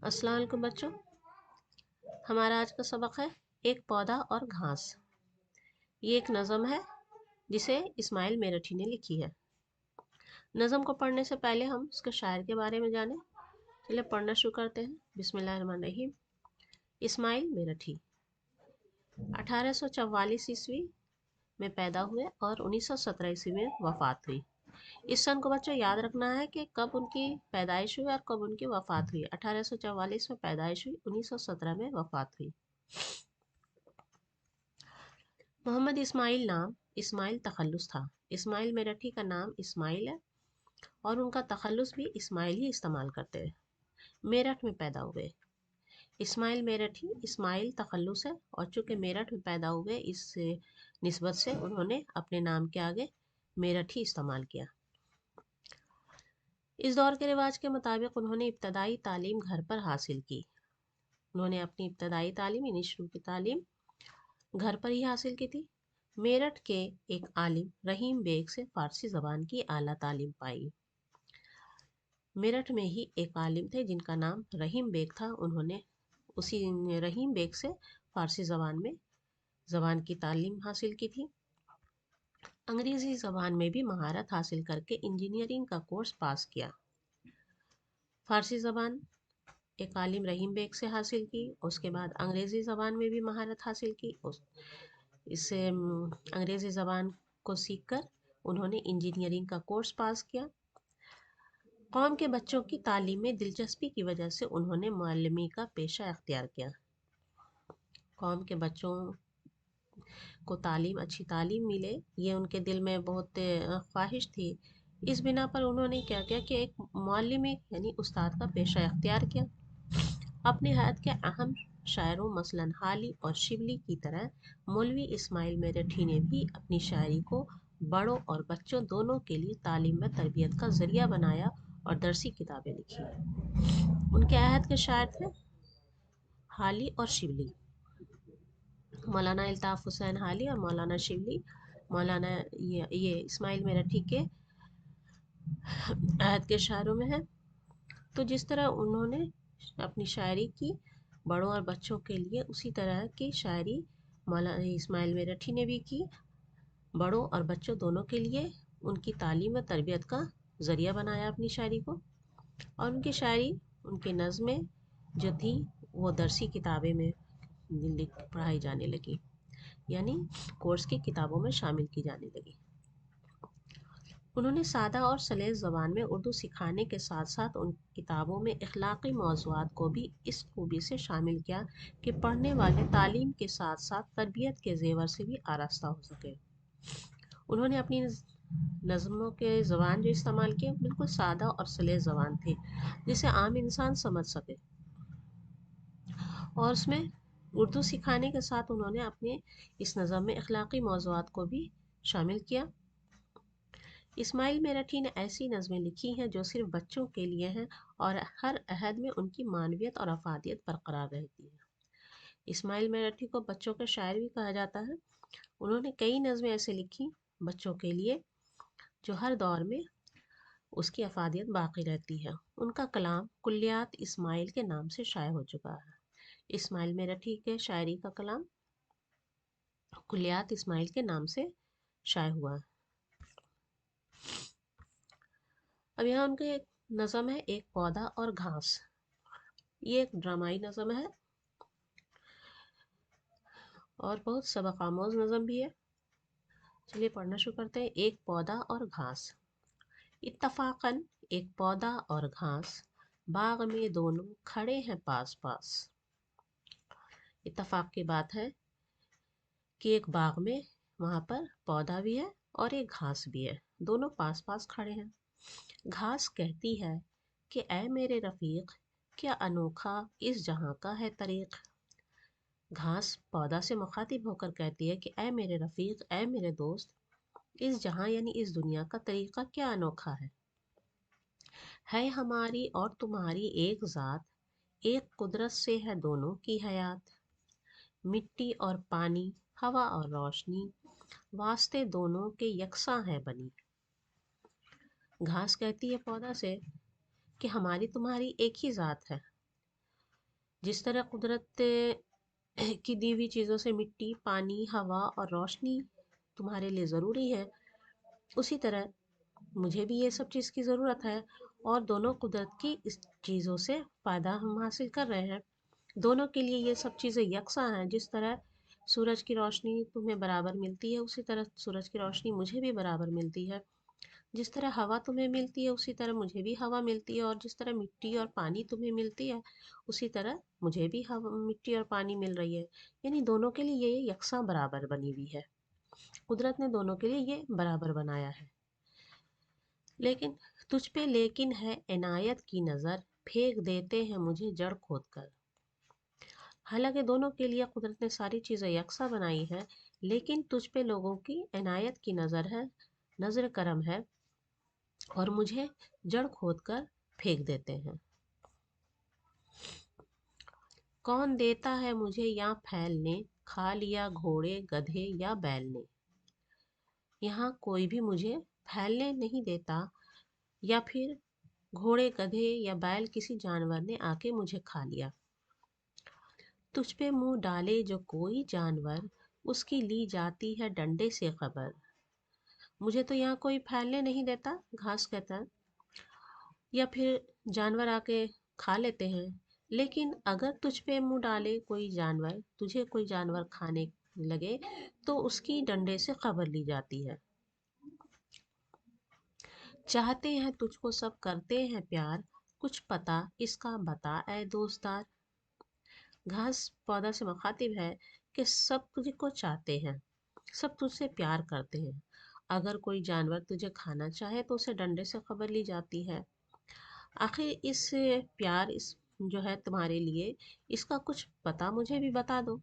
अस्सलाम वालेकुम बच्चों। हमारा आज का सबक है एक पौधा और घास। ये एक नज़म है जिसे इस्माइल मेरठी ने लिखी है। नज़म को पढ़ने से पहले हम उसके शायर के बारे में जानें। चलिए पढ़ना शुरू करते हैं। बिस्मिल्लाहिर्रहमानिर्रहीम। इस्माइल मेरठी 1844 ईस्वी में पैदा हुए और 1917 ईस्वी में वफ़ात हुई। इस सन को बच्चों याद रखना है कि कब उनकी पैदाइश हुई और कब उनकी वफ़ात हुई। 1844 में पैदाइश हुई, 1917 में वफ़ात हुई। मोहम्मद इस्माइल नाम इस्माइल तखल्लुस था। इस्माइल मेरठी का नाम इस्माइल है और उनका तखल्लुस भी इस्माइल ही इस्तेमाल करते हैं। मेरठ में पैदा हुए। इस्माइल मेरठी इस्माइल तखल्लुस है और चूँकि मेरठ में पैदा हुए इस निस्बत से उन्होंने अपने नाम के आगे मेरठी इस्तेमाल किया। इस दौर के रिवाज के मुताबिक उन्होंने इब्तदाई तालीम घर पर हासिल की। उन्होंने अपनी इब्तदाई तालीम यानी शुरू की तालीम घर पर ही हासिल की थी। मेरठ के एक आलिम रहीम बेग से फ़ारसी ज़बान की आला तालीम पाई। मेरठ में ही एक आलिम थे जिनका नाम रहीम बेग था। उन्होंने उसी रहीम बेग से फ़ारसी ज़बान की तालीम हासिल की थी। अंग्रेज़ी ज़बान में भी महारत हासिल करके इंजीनियरिंग का कोर्स पास किया। फ़ारसी ज़बान एक आलिम रहीम बेग से हासिल की, उसके बाद अंग्रेज़ी ज़बान में भी महारत हासिल की। इससे अंग्रेज़ी ज़बान को सीखकर उन्होंने इंजीनियरिंग का कोर्स पास किया। कौम के बच्चों की तालीम में दिलचस्पी की वजह से उन्होंने मुअल्लिमी का पेशा अख्तियार किया। कौम के बच्चों को अच्छी तालीम मिले, ये उनके दिल में बहुत ख्वाहिश थी। इस बिना पर उन्होंने क्या किया कि एक मुअल्लिमी यानी उस्ताद का पेशा अख्तियार किया। अपने हयात के अहम शायरों मसलन हाली और शिबली की तरह मौलवी इस्माइल मेरठी ने भी अपनी शायरी को बड़ों और बच्चों दोनों के लिए तालीम व तरबियत का ज़रिया बनाया और दरसी किताबें लिखी। उनके अहद के शायर थे हाली और शिबली। मौलाना अल्ताफ़ हुसैन हाली और मौलाना शिबली मौलाना ये इस्माइल मेरठी के अहद के शायरों में है। तो जिस तरह उन्होंने अपनी शायरी की बड़ों और बच्चों के लिए, उसी तरह की शायरी मौलाना इस्माइल मेरठी ने भी की बड़ों और बच्चों दोनों के लिए। उनकी तालीम व तरबियत का ज़रिया बनाया अपनी शायरी को। और उनकी शायरी, उनकी नज़में जो थी वो दरसी किताबें में पढ़ाई जाने लगी, यानी कोर्स की किताबों में शामिल की जाने लगी। उन्होंने सादा और सलीस ज़बान में उर्दू सिखाने के साथ साथ उन किताबों में इखलाक़ी मौज़ूआत को भी इस खूबी से शामिल किया कि पढ़ने वाले तालीम के साथ साथ तरबियत के ज़ेवर से भी आरास्ता हो सके। उन्होंने अपनी नज़मों के ज़बान जो इस्तेमाल किए बिल्कुल सादा और सलीस ज़बान थी जिसे आम इंसान समझ सके, और उसमें उर्दू सिखाने के साथ उन्होंने अपने इस नज़म में इखलाक़ी मौज़ूआत को भी शामिल किया। इस्माइल मेरठी ने ऐसी नज़में लिखी हैं जो सिर्फ बच्चों के लिए हैं और हर अहद में उनकी मानवियत और अफादियत बरकरार रहती है। इस्माइल मेरठी को बच्चों के शायर भी कहा जाता है। उन्होंने कई नज़में ऐसे लिखी बच्चों के लिए जो हर दौर में उसकी अफादियत बाकी रहती है। उनका कलाम कुल्लियात इस्माइल के नाम से शाया हो चुका है। इस्माइल मेरठी के शायरी का कलाम कुल्लियात इस्माइल के नाम से शाया हुआ है। अब यहाँ उनके एक नज़म है एक पौधा और घास। ये एक ड्रामाई नज़म है और बहुत सबक आमोज़ नज़म भी है। चलिए पढ़ना शुरू करते हैं। एक पौधा और घास। इत्तफ़ाक़न एक पौधा और घास बाग में दोनों खड़े हैं पास पास। इत्तफ़ाक़ की बात है कि एक बाग में वहाँ पर पौधा भी है और एक घास भी है, दोनों पास पास खड़े हैं। घास कहती है कि ऐ मेरे रफ़ीक क्या अनोखा इस जहाँ का है तरीक़। घास पौधा से मुखातिब होकर कहती है कि ऐ मेरे रफ़ीक, ऐ मेरे दोस्त, इस जहाँ यानी इस दुनिया का तरीक़ा क्या अनोखा है हमारी और तुम्हारी एक ज़ात, एक कुदरत से है दोनों की हयात। मिट्टी और पानी, हवा और रोशनी, वास्ते दोनों के यकसां है बनी। घास कहती है पौधा से कि हमारी तुम्हारी एक ही ज़ात है जिस तरह कुदरत की दी हुई चीज़ों से मिट्टी, पानी, हवा और रोशनी तुम्हारे लिए ज़रूरी है, उसी तरह मुझे भी ये सब चीज़ की ज़रूरत है। और दोनों कुदरत की इस चीज़ों से फ़ायदा हम हासिल कर रहे हैं। दोनों के लिए ये सब चीज़ें यकसा हैं। जिस तरह सूरज की रोशनी तुम्हें बराबर मिलती है, उसी तरह सूरज की रोशनी मुझे भी बराबर मिलती है। जिस तरह हवा तुम्हें मिलती है, उसी तरह मुझे भी हवा मिलती है। और जिस तरह मिट्टी और पानी तुम्हें मिलती है, उसी तरह मुझे भी हवा, मिट्टी और पानी मिल रही है। यानी दोनों के लिए ये यकसा बराबर बनी हुई है। कुदरत ने दोनों के लिए ये बराबर बनाया है। लेकिन तुझ पे लेकिन है इनायत की नज़र, फेंक देते हैं मुझे जड़ खोद कर। हालांकि दोनों के लिए कुदरत ने सारी चीज़ें यकसा बनाई है, लेकिन तुझ पे लोगों की इनायत की नज़र है, नज़र करम है, और मुझे जड़ खोद कर फेंक देते हैं। कौन देता है मुझे यहाँ फैलने, खा लिया घोड़े गधे या बैल ने। यहाँ कोई भी मुझे फैलने नहीं देता, या फिर घोड़े गधे या बैल किसी जानवर ने आके मुझे खा लिया। तुझ पे मुंह डाले जो कोई जानवर, उसकी ली जाती है डंडे से खबर। मुझे तो यहाँ कोई फैलने नहीं देता, घास कहता है, या फिर जानवर आके खा लेते हैं। लेकिन अगर तुझ पे मुंह डाले कोई जानवर, तुझे कोई जानवर खाने लगे, तो उसकी डंडे से खबर ली जाती है। चाहते हैं तुझको सब करते हैं प्यार, कुछ पता इसका बता ऐ दोस्तार। घास पौधा से मुखातिब है कि सब तुझको चाहते हैं, सब तुझसे प्यार करते हैं। अगर कोई जानवर तुझे खाना चाहे तो उसे डंडे से खबर ली जाती है। आखिर इस प्यार, इस जो है तुम्हारे लिए, इसका कुछ पता मुझे भी बता दो।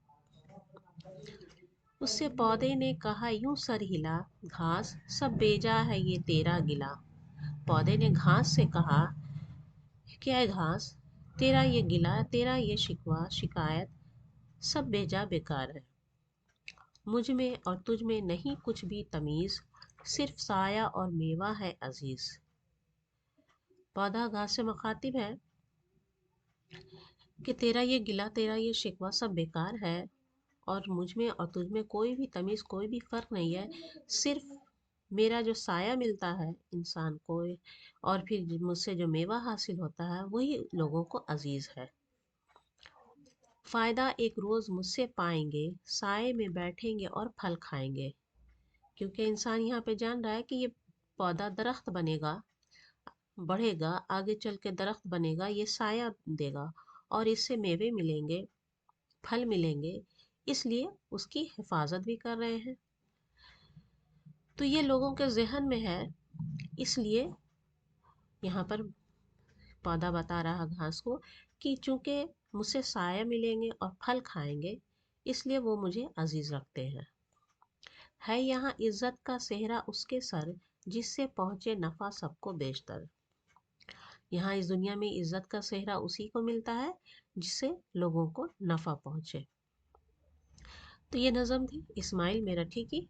उससे पौधे ने कहा यूं सर हिला, घास सब बेजा है ये तेरा गिला। पौधे ने घास से कहा, क्या है घास, तेरा ये गिला, तेरा ये शिकवा शिकायत सब बेजा बेकार है। मुझ में और तुझ में नहीं कुछ भी तमीज़, सिर्फ साया और मेवा है अजीज। पौधा घास से मुखातिब है कि तेरा ये गिला, तेरा ये शिकवा सब बेकार है, और मुझ में और तुझ में कोई भी तमीज़, कोई भी फ़र्क नहीं है। सिर्फ मेरा जो साया मिलता है इंसान को, और फिर मुझसे जो मेवा हासिल होता है, वही लोगों को अजीज़ है। फ़ायदा एक रोज़ मुझसे पाएंगे, साए में बैठेंगे और फल खाएंगे। क्योंकि इंसान यहाँ पे जान रहा है कि ये पौधा दरख्त बनेगा, बढ़ेगा, आगे चल के दरख्त बनेगा, ये साया देगा, और इससे मेवे मिलेंगे, फल मिलेंगे, इसलिए उसकी हिफाजत भी कर रहे हैं। तो ये लोगों के जहन में है, इसलिए यहाँ पर पौधा बता रहा घास को कि चूंकि मुझसे साया मिलेंगे और फल खाएंगे, इसलिए वो मुझे अजीज रखते हैं। है यहाँ इज्जत का सेहरा उसके सर, जिससे पहुँचे नफ़ा सबको बेशतर। यहाँ इस दुनिया में इज्जत का सेहरा उसी को मिलता है जिससे लोगों को नफ़ा पहुँचे। तो ये नज़म थी इस्माइल मेरठी की।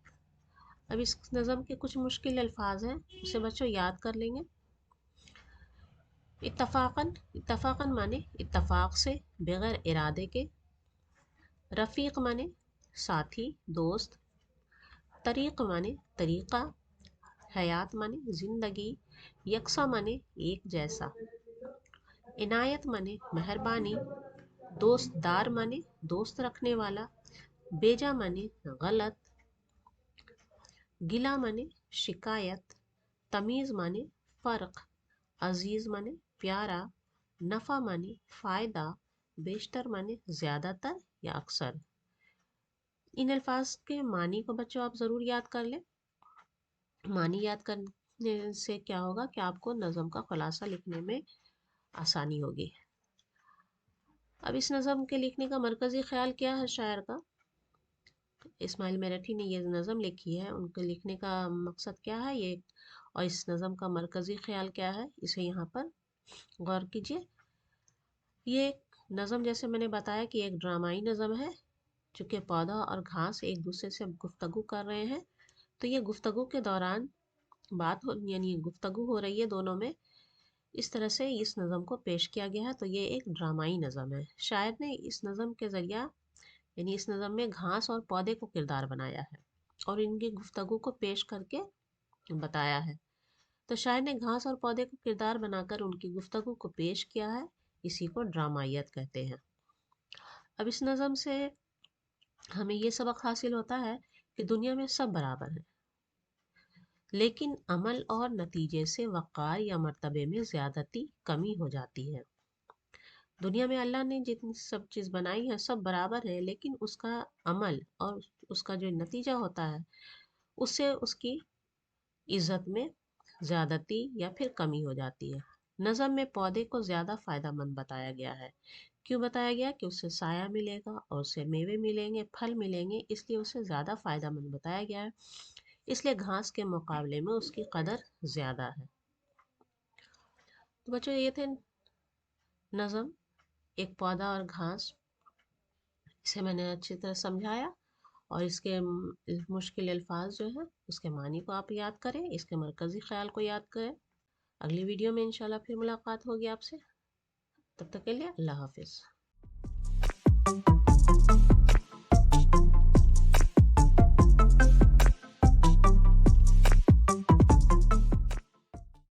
अब इस नज़म के कुछ मुश्किल अल्फाज हैं, उसे बच्चों याद कर लेंगे। इत्तफ़ाक़न, इत्तफ़ाक़न माने इत्तफ़ाक़ से, बगैर इरादे के। रफ़ीक माने साथी, दोस्त। तरीक़ माने तरीक़ा। हयात माने ज़िंदगी। यकसा माने एक जैसा। इनायत माने मेहरबानी। दोस्तदार माने दोस्त रखने वाला। बेजा माने गलत। गिला माने शिकायत। तमीज़ माने फ़र्क। अजीज़ माने प्यारा। नफ़ा माने फ़ायदा। बेशतर माने ज़्यादातर या अक्सर। इन अल्फाज के मानी को बच्चों आप ज़रूर याद कर लें। मानी याद करने से क्या होगा कि आपको नज़म का खुलासा लिखने में आसानी होगी। अब इस नज़म के लिखने का मरकज़ी ख्याल क्या है शायर का। इस्माइल मेरठी ने ये नज़म लिखी है, उनके लिखने का मकसद क्या है ये, और इस नज़म का मरकज़ी ख्याल क्या है, इसे यहाँ पर गौर कीजिए। ये एक नज़म, जैसे मैंने बताया कि एक ड्रामाई नज़म है। चूँकि पौधा और घास एक दूसरे से गुफ्तगू कर रहे हैं, तो ये गुफ्तगू के दौरान यानी गुफ्तगू हो रही है दोनों में, اس طرح سے اس نظم کو پیش کیا گیا ہے، تو یہ ایک ڈرامائی نظم ہے۔ شاعر نے اس نظم کے ذریعہ یعنی اس نظم میں گھاس اور پودے کو کردار بنایا ہے اور ان کی گفتگو کو پیش کر کے بتایا ہے۔ تو شاعر نے گھاس اور پودے کو کردار بنا کر ان کی گفتگو کو پیش کیا ہے، اسی کو ڈرامائیت کہتے ہیں۔ اب اس نظم سے ہمیں یہ سبق حاصل ہوتا ہے کہ دنیا میں سب برابر ہیں، لیکن عمل اور نتیجے سے وقار یا مرتبے میں زیادتی کمی ہو جاتی ہے۔ دنیا میں اللہ نے جتنی سب چیز بنائی ہے سب برابر ہے، لیکن اس کا عمل اور اس کا جو نتیجہ ہوتا ہے اس سے اس کی عزت میں زیادتی یا پھر کمی ہو جاتی ہے۔ نظم میں پودے کو زیادہ فائدہ مند بتایا گیا ہے۔ کیوں بتایا گیا؟ کہ اس سے سایہ ملے گا اور اس سے میوے ملیں گے، پھل ملیں گے، اس لیے اسے زیادہ فائدہ مند بتایا گیا ہے۔ اس لیے گھاس کے مقابلے میں اس کی قدر زیادہ ہے۔ تو بچوں یہ تھے نظم، ایک پودا اور گھاس، اسے میں نے اچھی طرح سمجھایا، اور اس کے مشکل الفاظ جو ہیں اس کے معنی کو آپ یاد کریں، اس کے مرکزی خیال کو یاد کریں۔ اگلی ویڈیو میں انشاءاللہ پھر ملاقات ہوگی آپ سے، تب تک کے لیے اللہ حافظ۔